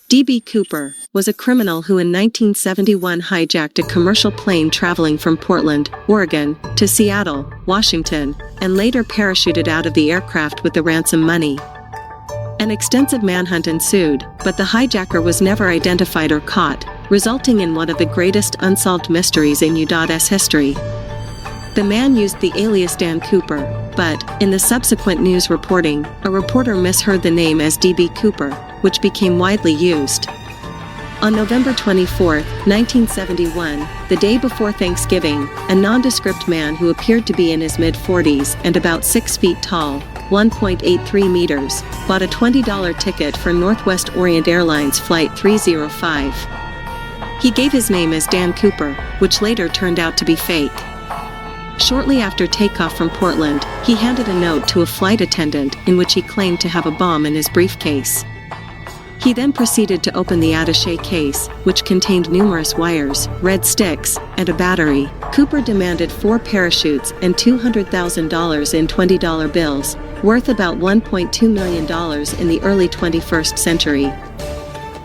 D.B. Cooper was a criminal who in 1971 hijacked a commercial plane traveling from Portland, Oregon, to Seattle, Washington, and later parachuted out of the aircraft with the ransom money. An extensive manhunt ensued, but the hijacker was never identified or caught, resulting in one of the greatest unsolved mysteries in U.S. history. The man used the alias Dan Cooper, but, in the subsequent news reporting, a reporter misheard the name as D.B. Cooper, which became widely used. On November 24, 1971, the day before Thanksgiving, a nondescript man who appeared to be in his mid-40s and about 6 feet tall, 1.83 meters, bought a $20 ticket for Northwest Orient Airlines Flight 305. He gave his name as Dan Cooper, which later turned out to be fake. Shortly after takeoff from Portland, he handed a note to a flight attendant in which he claimed to have a bomb in his briefcase. He then proceeded to open the attaché case, which contained numerous wires, red sticks, and a battery. Cooper demanded 4 parachutes and $200,000 in $20 bills, worth about $1.2 million in the early 21st century.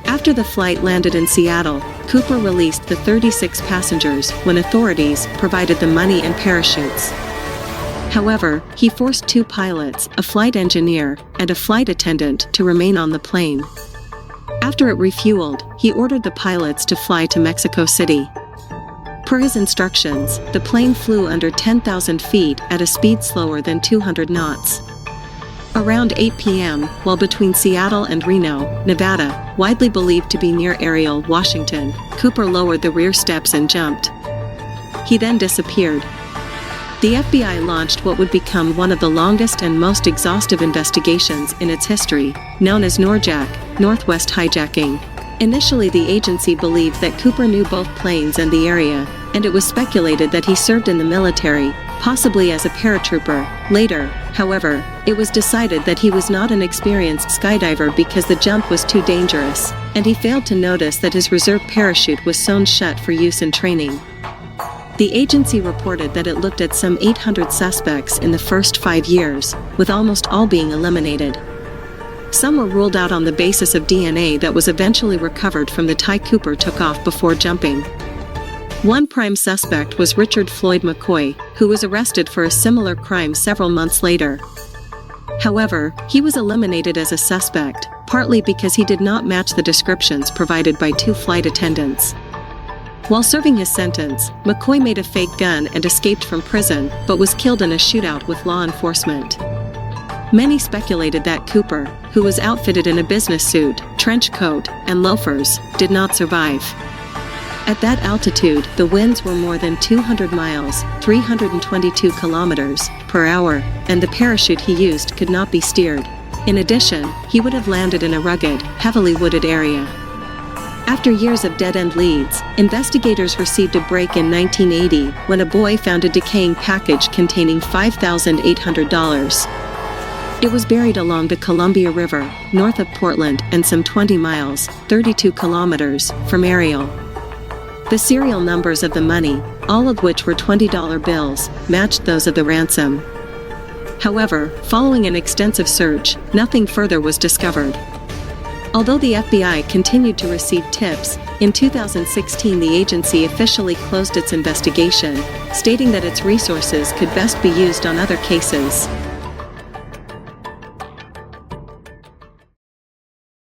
After the flight landed in Seattle, Cooper released the 36 passengers when authorities provided the money and parachutes. However, he forced 2 pilots, a flight engineer, and a flight attendant to remain on the plane. After it refueled, he ordered the pilots to fly to Mexico City. Per his instructions, the plane flew under 10,000 feet at a speed slower than 200 knots. Around 8 p.m., while between Seattle and Reno, Nevada, widely believed to be near Ariel, Washington, Cooper lowered the rear steps and jumped. He then disappeared. The FBI launched what would become one of the longest and most exhaustive investigations in its history, known as NORJAC, Northwest Hijacking. Initially, the agency believed that Cooper knew both planes and the area, and it was speculated that he served in the military, possibly as a paratrooper. Later, however, it was decided that he was not an experienced skydiver because the jump was too dangerous, and he failed to notice that his reserve parachute was sewn shut for use in training. The agency reported that it looked at some 800 suspects in the first 5 years, with almost all being eliminated. Some were ruled out on the basis of DNA that was eventually recovered from the time Cooper took off before jumping. One prime suspect was Richard Floyd McCoy, who was arrested for a similar crime several months later. However, he was eliminated as a suspect, partly because he did not match the descriptions provided by 2 flight attendants. While serving his sentence, McCoy made a fake gun and escaped from prison, but was killed in a shootout with law enforcement. Many speculated that Cooper, who was outfitted in a business suit, trench coat, and loafers, did not survive. At that altitude, the winds were more than 200 miles, 322 kilometers, per hour, and the parachute he used could not be steered. In addition, he would have landed in a rugged, heavily wooded area. After years of dead-end leads, investigators received a break in 1980 when a boy found a decaying package containing $5,800. It was buried along the Columbia River, north of Portland and some 20 miles, 32 kilometers, from Ariel. The serial numbers of the money, all of which were $20 bills, matched those of the ransom. However, following an extensive search, nothing further was discovered. Although the FBI continued to receive tips, in 2016 the agency officially closed its investigation, stating that its resources could best be used on other cases.